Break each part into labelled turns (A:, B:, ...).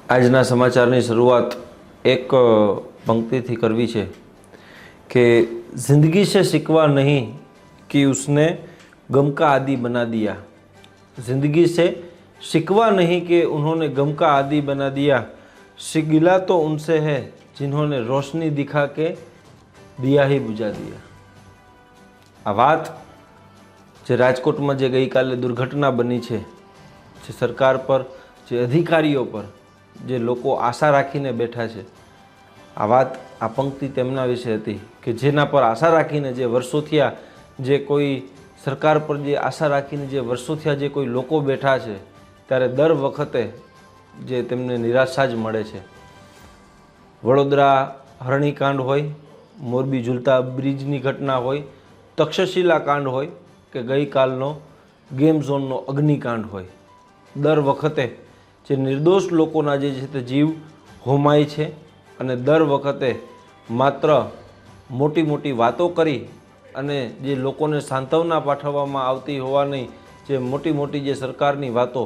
A: આજના સમાચારની શરૂઆત એક पंक्ति थी करवी है कि जिंदगी से शिकवा नहीं कि उसने गम का आदि बना दिया। जिंदगी से शिकवा नहीं कि उन्होंने गम का आदि बना दिया। गिला तो उनसे है जिन्होंने रोशनी दिखा के दिया ही बुझा दिया। आ बात जे राजकोट में जे गई काले दुर्घटना बनी है, जे सरकार पर, जे अधिकारीओ पर, जे लोको आशा राखीने बैठा है, आ बात आ पंक्ति तेमना विषे हती कि जेना पर आशा राखीने जे वर्षों थया, जे कोई सरकार पर जे आशा राखीने जे वर्षों थया जे कोई लोको बैठा है, त्यारे दर वखते जे तेमने निराशा ज मळे छे। वडोदरा हरणीकांड होय, मोरबी झूलता ब्रिजनी घटना होय, तक्षशिला कांड होय के गई कालनो गेम झोननो अग्निकांड होय, दर वखते जे निर्दोष लोकोना जे छे ते जीव होमाय छे अने दर वखते मात्र मोटी मोटी वातो करी अने जे लोकोने सांत्वना पाठववामां आवती होवानी जे मोटी मोटी जे सरकारनी वातो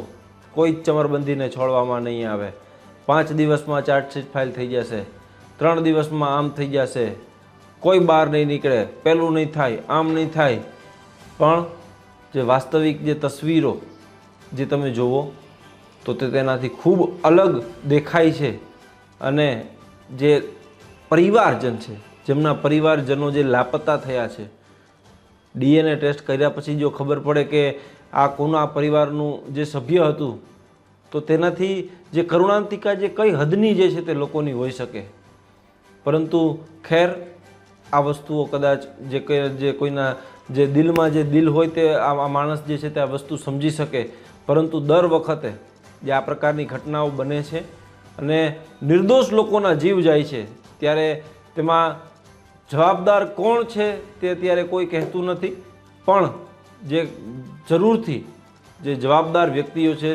A: कोई चमरबंधीने छोड़वामां नहीं आवे। 5 दिवसमां चार्जशीट फाइल थई जशे, 3 दिवसमां आम थई जशे, कोई बहार नहीं निकळे, पेलुं नहीं थाय, आम नहीं थाय, पण जे वास्तविक जे तस्वीरों जे तमे जोवो तो तेनाथी खूब अलग देखाय छे। अने जे परिवारजन छे, जेमना परिवारजनों जे लापता थया छे, डीएनए टेस्ट कर्या पछी जो खबर पड़े के आ कोना परिवारनुं जे सभ्य हतुं तो तेनाथी जे करुणांतिका जे कई हदनी जे छे ते लोकोनी होई शके। परंतु खैर आ वस्तुओ कदाच जे कोईना जे दिलमां जे दिल होय ते आ माणस जे छे ते आ वस्तु समजी शके। परंतु दर वखते जे आ प्रकारनी घटनाओ बने छे अने निर्दोष लोकोना जीव जाय छे त्यारे तेमां जवाबदार कोण छे ते अत्यारे कोई कहेतुं नथी, पण जे जरूरथी जे जवाबदार व्यक्तिओ छे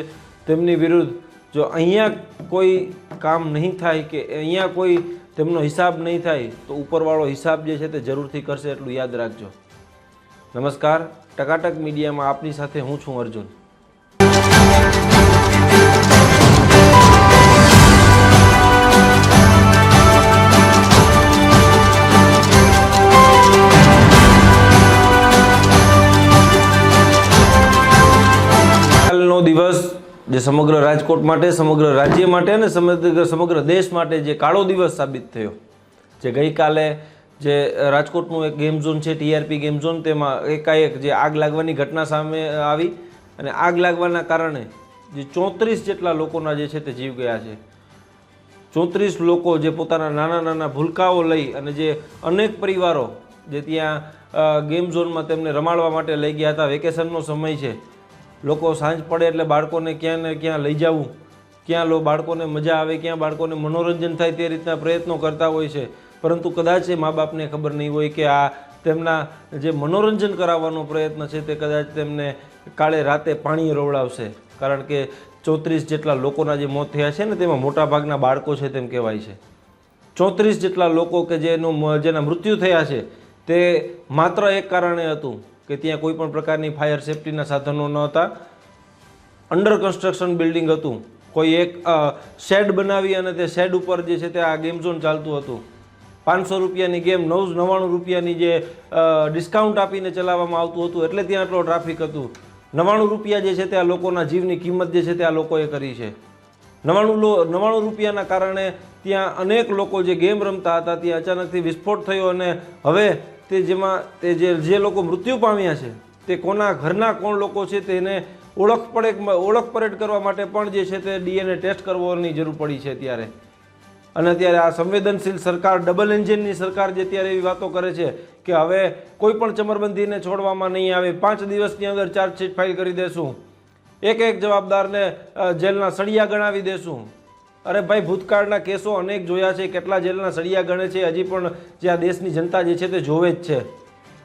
A: तेमनी विरुद्ध जो अहींया कोई काम नहीं थाय के अहींया कोई तेमनो हिसाब नहीं थाय तो उपरवाळो हिसाब जे छे ते जरूरथी करशे एटलुं याद राखजो। नमस्कार, टकाटक मीडियामां आपनी साथे हूँ छुं अर्जुन। कालनो दिवस जे समग्र राजकोट माटे, समग्र राज्य माटे अने समग्र देश माटे जे काळो दिवस साबित थयो। जे गई काले जे राजकोटनुं एक गेम झोन छे, टीआरपी गेम झोन, तेमां एकाएक जे आग लागवानी घटना सामे आवी अने आग लागवाना कारणे जे 34 जेटला लोकोना जे छे ते जीव गया छे। 34 लोको जे पोताना नाना नाना भूलकाओ लई अने जे अनेक परिवारो जे त्यां गेम झोનમાં તેમને રમાડવા માટે લઈ ગયા હતા। વેકેશનનો સમય છે, લોકો સાંજ પડે એટલે બાળકોને ક્યાં ને ક્યાં લઈ જવું, ક્યાં બાળકોને મજા આવે, ક્યાં બાળકોને મનોરંજન થાય તે રીતના પ્રયત્નો કરતા હોય છે। પરંતુ કદાચ એ મા બાપને ખબર નહીં હોય કે આ તેમના જે મનોરંજન કરાવવાનો પ્રયત્ન છે તે કદાચ તેમને કાળે રાતે પાણી રોવડાવશે। કારણ કે 34 જેટલા લોકોના જે મોત થયા છે ને તેમાં મોટાભાગના બાળકો છે તેમ કહેવાય છે। 34 જેટલા લોકો કે જેના મૃત્યુ થયા છે તે માત્ર એક કારણે હતું કે ત્યાં કોઈ પણ પ્રકારની ફાયર સેફટીના સાધનો ન હતા, અંડર કન્સ્ટ્રક્શન બિલ્ડિંગ હતું, કોઈ એક શેડ બનાવી અને તે શેડ ઉપર જે છે તે આ ગેમ ઝોન ચાલતું હતું। 500 રૂપિયાની ગેમ 99 રૂપિયાની જે ડિસ્કાઉન્ટ આપીને ચલાવવામાં આવતું હતું એટલે ત્યાં આટલો ટ્રાફિક હતું। 99 રૂપિયા જે છે તે આ લોકોના જીવની કિંમત જે છે તે આ લોકોએ કરી છે। 99 રૂપિયાના કારણે ત્યાં અનેક લોકો જે ગેમ રમતા હતા ત્યાં અચાનકથી વિસ્ફોટ થયો અને હવે તે જેમાં તે જે લોકો મૃત્યુ પામ્યા છે તે કોના ઘરના કોણ લોકો છે તેને ઓળખ પરેડ કરવા માટે પણ જે છે તે ડીએનએ ટેસ્ટ કરવાની જરૂર પડી છે ત્યારે। અને અત્યારે આ સંવેદનશીલ સરકાર, ડબલ એન્જિનની સરકાર જે અત્યારે એવી વાતો કરે છે કે હવે કોઈ પણ ચમરબંધીને છોડવામાં નહીં આવે, 5 દિવસની અંદર ચાર્જશીટ ફાઇલ કરી દેશું, એક જવાબદારને જેલના સળિયા ગણાવી દેશું। અરે ભાઈ, ભૂતકાળના કેસો અનેક જોયા છે, કેટલા જેલના સળિયા ગણે છે હજી પણ જે આ દેશની જનતા જે છે તે જોવે જ છે।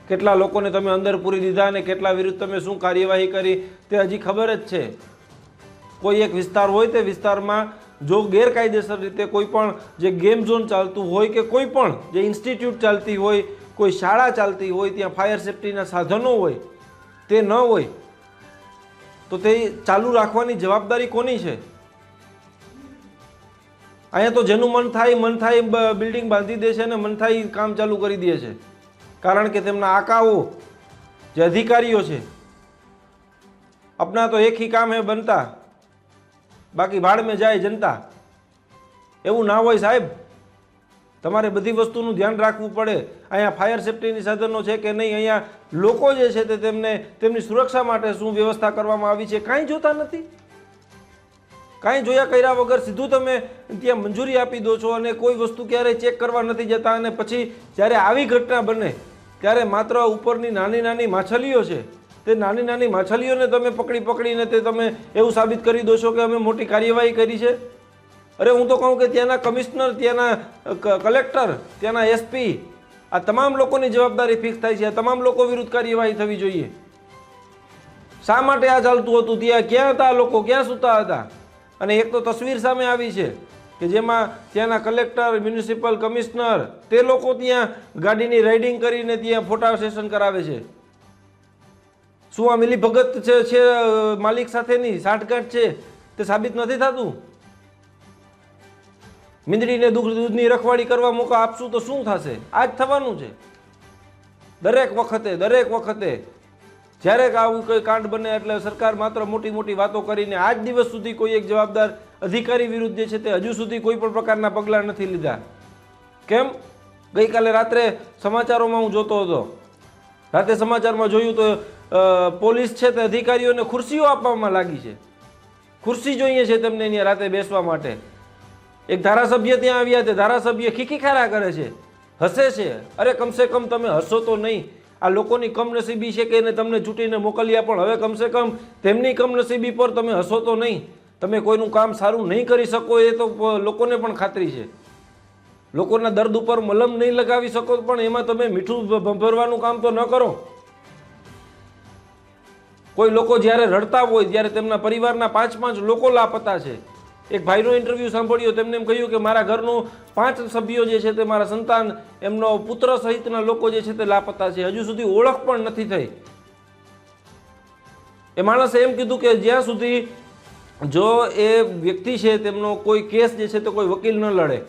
A: કેટલા લોકોને તમે અંદર પૂરી દીધા અને કેટલા વિરુદ્ધ તમે શું કાર્યવાહી કરી તે હજી ખબર જ છે। કોઈ એક વિસ્તાર હોય તે વિસ્તારમાં જો ગેરકાયદેસર રીતે કોઈ પણ જે ગેમ ઝોન ચાલતું હોય કે કોઈ પણ જે ઇન્સ્ટિટ્યૂટ ચાલતી હોય, કોઈ શાળા ચાલતી હોય, ત્યાં ફાયર સેફટીના સાધનો હોય, તે ન હોય તો તે ચાલુ રાખવાની જવાબદારી કોની છે? અહીંયા તો જેનું મન થાય બિલ્ડિંગ બાંધી દે છે અને મન થાય કામ ચાલુ કરી દે છે, કારણ કે તેમના આકાઓ જે અધિકારીઓ છે अपना तो एक ही काम है बनता, बाकी भाड़ में जाए जनता। એવું ના હોય સાહેબ, તમારે બધી વસ્તુનું ધ્યાન રાખવું પડે। અહીંયા ફાયર સેફ્ટીની સાધનો છે કે નહીં, અહીંયા લોકો જે છે તે તેમની સુરક્ષા માટે શું વ્યવસ્થા કરવામાં આવી છે કાંઈ જોતા નથી। કાંઈ જોયા કર્યા વગર સીધું તમે ત્યાં મંજૂરી આપી દો છો અને કોઈ વસ્તુ ક્યારેય ચેક કરવા નથી જતા, અને પછી જ્યારે આવી ઘટના બને ત્યારે માત્ર ઉપરની નાની નાની માછલીઓ છે તે નાની નાની માછલીઓને તમે પકડીને તે તમે એવું સાબિત કરી દો છો કે અમે મોટી કાર્યવાહી કરી છે। અરે હું તો કહું કે ત્યાંના કમિશનર, ત્યાંના કલેક્ટર, ત્યાંના એસપી, આ તમામ લોકોની જવાબદારી ફિક્સ થાય છે। આ તમામ લોકો વિરુદ્ધ કાર્યવાહી થવી જોઈએ। શા માટે આ ચાલતું હતું? ત્યાં ક્યાં હતા લોકો, ક્યાં સૂતા હતા? અને એક તો તસવીર સામે આવી છે કે જેમાં ત્યાંના કલેક્ટર, મ્યુનિસિપલ કમિશનર તે લોકો ત્યાં ગાડીની રાઇડિંગ કરીને ત્યાં ફોટા સેશન કરાવે છે। શું આ મિલીભગત છે માલિક સાથેની સાંઠગાંઠ છે તે સાબિત નથી થતું? મીંદડીને દૂધની રખવાડી કરવા મોકા આપશું તો શું થશે? આ જ થવાનું છે દરેક વખતે જ્યારે આવું કોઈ કાંડ બને એટલે સરકાર માત્ર મોટી મોટી વાતો કરીને આજ દિવસ સુધી કોઈ એક જવાબદાર અધિકારી વિરુદ્ધ જે છે તે હજુ સુધી કોઈ પણ પ્રકારના પગલાં નથી લીધા। કેમ? ગઈકાલે રાત્રે સમાચારોમાં હું જોતો હતો, રાતે સમાચારમાં જોયું તો પોલીસ છે તે અધિકારીઓને ખુરશીઓ આપવામાં લાગી છે। ખુરશી જોઈએ છે તેમને અહીંયા રાતે બેસવા માટે। એક ધારાસભ્ય ત્યાં આવ્યા તે ધારાસભ્ય ખીખીખારા કરે છે, હસે છે। અરે કમસે કમ તમે હસો તો નહીં। આ લોકોની કમનસીબી છે કે એને તમને ચૂંટીને મોકલ્યા, પણ હવે કમસે કમ તેમની કમનસીબી પર તમે હસો તો નહીં। તમે કોઈનું કામ સારું નહીં કરી શકો એ તો લોકોને પણ ખાતરી છે। લોકોના દર્દ ઉપર મલમ નહીં લગાવી શકો પણ એમાં તમે મીઠું ભરવાનું કામ તો ન કરો। કોઈ લોકો જ્યારે રડતા હોય ત્યારે તેમના પરિવારના 5 લોકો લાપતા છે। એક ભાઈનો ઇન્ટરવ્યૂ સાંભળ્યો, તેમને એમ કહ્યું કે મારા ઘરનું 5 સભ્યો જે છે તે મારા સંતાન, એમનો પુત્ર સહિતના લોકો જે છે તે લાપતા છે, હજુ સુધી ઓળખ પણ નથી થઈ। એ માણસે એમ કીધું કે જ્યાં સુધી જો એ વ્યક્તિ છે તેમનો કોઈ કેસ જે છે તે કોઈ વકીલ ન લડે,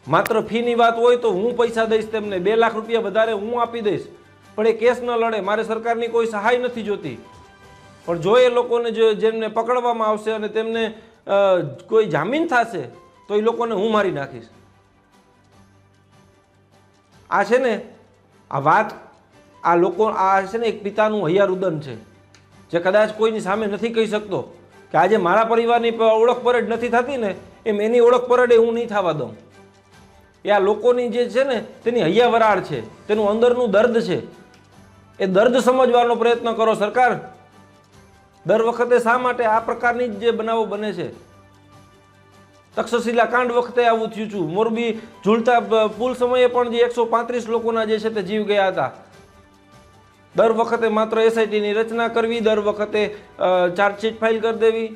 A: માત્ર ફીની વાત હોય તો હું પૈસા દઈશ તેમને, 2 લાખ રૂપિયા વધારે હું આપી દઈશ, પણ એ કેસ ન લડે, મારે સરકારની કોઈ સહાય નથી જોતી। પણ જો એ લોકોને જેમને પકડવામાં આવશે અને તેમને કોઈ જામીન થશે તો એ લોકોને હું મારી નાખીશ। આ છે ને આ વાત, આ લોકો, આ છે ને એક પિતાનું હૈયારુદન છે જે કદાચ કોઈની સામે નથી કહી શકતો કે આજે મારા પરિવારની ઓળખ પરેડ નથી થતી ને એમ એની ઓળખ પરેડ હું નહીં થવા દઉં। એ આ લોકોની જે છે ને તેની હૈયાવરાળ છે, તેનું અંદરનું દર્દ છે, એ દર્દ સમજવાનો પ્રયત્ન કરો સરકાર। દર વખતે શા માટે આ પ્રકારની જે બનાવો બને છે? તક્ષશિલા કાંડ વખતે આવું થયું હતું, મોરબી ઝૂલતા પુલ સમયે પણ જે 135 લોકોના જે છે તે જીવ ગયા હતા। દર વખતે માત્ર એસઆઈટીની રચના કરવી, દર વખતે ચાર્જશીટ ફાઇલ કરી દેવી।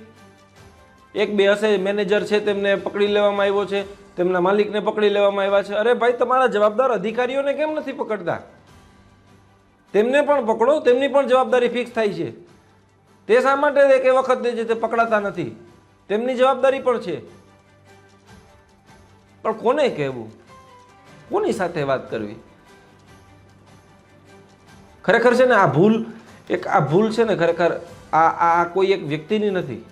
A: 1-2 હશે મેનેજર છે તેમને પકડી લેવામાં આવ્યો છે, તેમના માલિકને પકડી લેવામાં આવ્યા છે। અરે ભાઈ, તમારા જવાબદાર અધિકારીઓને કેમ નથી પકડતા? તેમને પણ પકડો, તેમની પણ જવાબદારી ફિક્સ થાય છે। તે શા માટે એક વખત જે છે તે પકડાતા નથી? તેમની જવાબદારી પણ છે, પણ કોને કહેવું, કોની સાથે વાત કરવી? ખરેખર છે ને આ ભૂલ છે ને ખરેખર આ કોઈ એક વ્યક્તિની નથી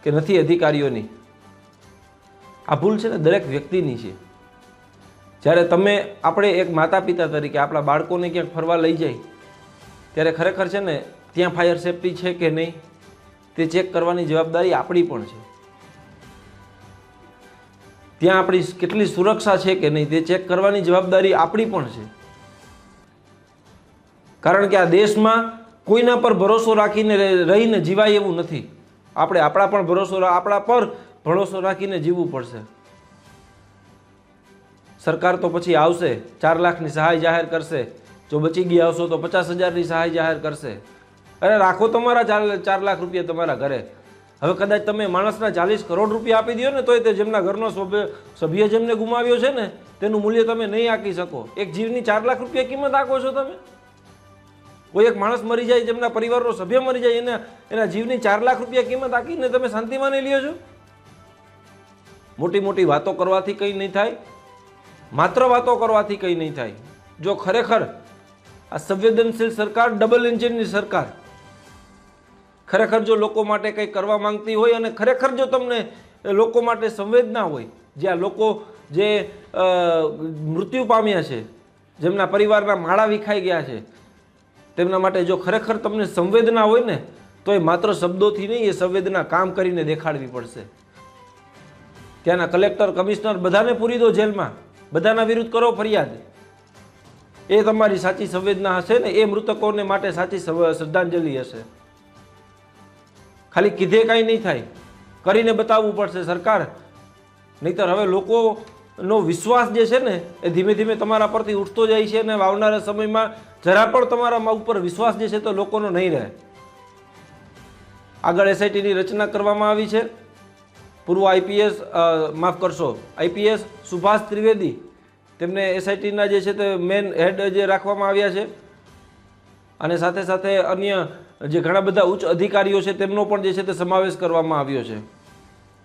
A: કે નથી અધિકારીઓની, આ ભૂલ છે ને દરેક વ્યક્તિની છે। જ્યારે આપણે એક માતા પિતા તરીકે આપણા બાળકોને ક્યાંક ફરવા લઈ જાય ત્યારે ખરેખર છે ને ત્યાં ફાયર સેફટી છે કે નહીં તે ચેક કરવાની જવાબદારી આપણી પણ છે। ત્યાં આપણી કેટલી સુરક્ષા છે કે નહીં તે ચેક કરવાની જવાબદારી આપણી પણ છે। કારણ કે આ દેશમાં કોઈના પર ભરોસો રાખીને રહીને જીવાય એવું નથી। આપણે આપણા પર ભરોસો રાખીને જીવવું પડશે। સરકાર તો પછી આવશે, 4 લાખની સહાય જાહેર કરશે, જો બચી ગયા હશો તો 50,000ની સહાય જાહેર કરશે। અરે રાખો તમારા 4 લાખ રૂપિયા તમારા ઘરે। હવે કદાચ તમે માણસના 40 કરોડ રૂપિયા આપી દો ને તોય તે જેમના ઘરનો સભ્ય જેમને ગુમાવ્યો છે ને તેનું મૂલ્ય તમે નહીં આંકી શકો। એક જીવની 4 લાખ રૂપિયા કિંમત આંકો છો તમે? કોઈ એક માણસ મરી જાય, જેમના પરિવારનો સભ્ય મરી જાય, એના જીવની 4 લાખ રૂપિયા કિંમત આંકીને તમે શાંતિમાં નહીં લ્યો છો? મોટી મોટી વાતો કરવાથી કંઈ નહીં થાય, માત્ર વાતો કરવાથી કંઈ નહીં થાય. જો ખરેખર આ સંવેદનશીલ સરકાર, ડબલ એન્જિનની સરકાર ખરેખર જો લોકો માટે કંઈ કરવા માંગતી હોય અને ખરેખર જો તમને લોકો માટે સંવેદના હોય, જ્યાં લોકો જે મૃત્યુ પામ્યા છે, જેમના પરિવારના માળા વિખાઈ ગયા છે, તેમના માટે જો ખરેખર તમને સંવેદના હોય ને તો એ માત્ર શબ્દોથી નહીં, એ સંવેદના કામ કરીને દેખાડવી પડશે. ત્યાંના કલેક્ટર, કમિશનર બધાને પૂરી દો જેલમાં, બધાના વિરુદ્ધ કરો ફરિયાદ. એ તમારી સાચી સંવેદના હશે ને, એ મૃતકોને માટે સાચી શ્રદ્ધાંજલિ હશે. ખાલી કીધે કાંઈ નહીં થાય, કરીને બતાવવું પડશે સરકાર. નહીતર હવે લોકોનો વિશ્વાસ જે છે ને એ ધીમે ધીમે તમારા પરથી ઉઠતો જાય છે અને આવનારા સમયમાં જરા પણ તમારા ઉપર વિશ્વાસ જે છે તો લોકોનો નહીં રહે. આગળ એસઆઈટીની રચના કરવામાં આવી છે. પૂર્વ આઈપીએસ સુભાષ ત્રિવેદી, તેમને એસઆઈટીના જે છે તે મેન હેડ જે રાખવામાં આવ્યા છે. અને સાથે સાથે અન્ય જે ઘણા બધા ઉચ્ચ અધિકારીઓ છે તેમનો પણ જે છે તે સમાવેશ કરવામાં આવ્યો છે.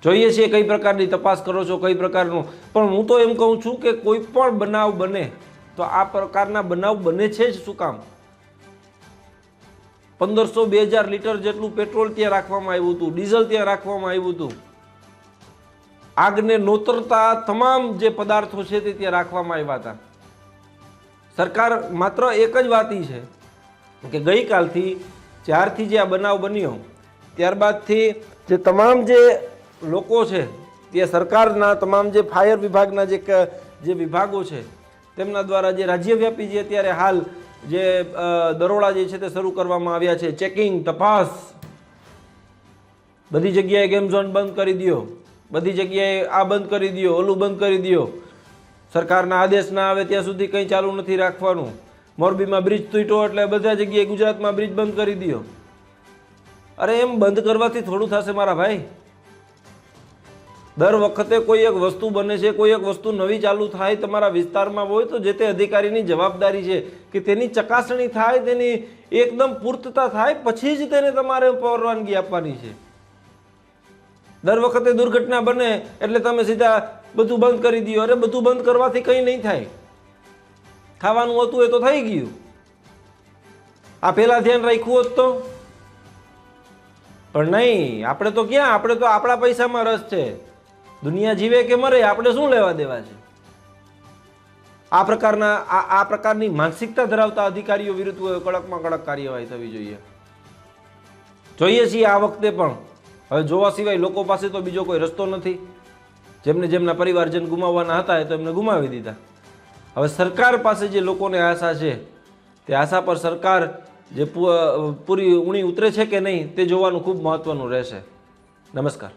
A: જોઈએ છીએ કઈ પ્રકારની તપાસ કરો છો, કઈ પ્રકારનું. પણ હું તો એમ કહું છું કે કોઈ પણ બનાવ બને તો આ પ્રકારના બનાવ બને છે જ શું કામ? 1500-2000 લીટર જેટલું પેટ્રોલ ત્યાં રાખવામાં આવ્યું હતું, ડીઝલ ત્યાં રાખવામાં આવ્યું હતું. આગને નોતરતા તમામ જે પદાર્થો છે તે ત્યાં રાખવામાં આવ્યા હતા. સરકાર માત્ર એક જ વાત છે કે ગઈકાલથી, જ્યારથી જે આ બનાવ બન્યો ત્યારબાદથી જે તમામ જે લોકો છે તે સરકારના તમામ જે ફાયર વિભાગના જે વિભાગો છે તેમના દ્વારા જે રાજ્યવ્યાપી જે અત્યારે હાલ જે દરોડા જે છે તે શરૂ કરવામાં આવ્યા છે, ચેકિંગ, તપાસ. બધી જગ્યાએ ગેમ ઝોન બંધ કરી દો, બધી જગ્યાએ આ બંધ કરી દો, ઓલું બંધ કરી દો. સરકારના આદેશ ના આવે ત્યાં સુધી કંઈ ચાલુ નથી રાખવાનું. મોરબીમાં બ્રિજ તૂટ્યો એટલે બધા જગ્યાએ ગુજરાતમાં બ્રિજ બંધ કરી દો. અરે એમ બંધ કરવાથી થોડું થશે મારા ભાઈ. દર વખતે કોઈ એક વસ્તુ બને છે, કોઈ એક વસ્તુ નવી ચાલુ થાય તમારા વિસ્તારમાં હોય તો જે તે અધિકારીની જવાબદારી છે કે તેની ચકાસણી થાય, તેની એકદમ પૂર્તતા થાય, પછી જ તેને તમારે પરવાનગી આપવાની છે. દર વખતે દુર્ઘટના બને એટલે તમે સીધા બધું બંધ કરી દો. અરે બધું બંધ કરવાથી કંઈ નહીં થાય. થવાનું હતું એ તો થઈ ગયું. આ પહેલા ધ્યાન રાખ્યું હોત તો. પણ નહીં, આપણે તો ક્યાં, આપણે તો આપણા પૈસામાં રસ છે. દુનિયા જીવે કે મરે આપણે શું લેવા દેવા છે? આ પ્રકારની માનસિકતા ધરાવતા અધિકારીઓ વિરુદ્ધ કડકમાં કડક કાર્યવાહી થવી જોઈએ. જોઈએ છીએ આ વખતે પણ. હવે જોવા સિવાય લોકો પાસે તો બીજો કોઈ રસ્તો નથી. જેમના પરિવારજન ગુમાવવાના હતા એ તો એમને ગુમાવી દીધા. હવે સરકાર પાસે જે લોકોને આશા છે તે આશા પર સરકાર જે પૂરી ઊણી ઉતરે છે કે નહીં તે જોવાનું ખૂબ મહત્વનું રહેશે. નમસ્કાર.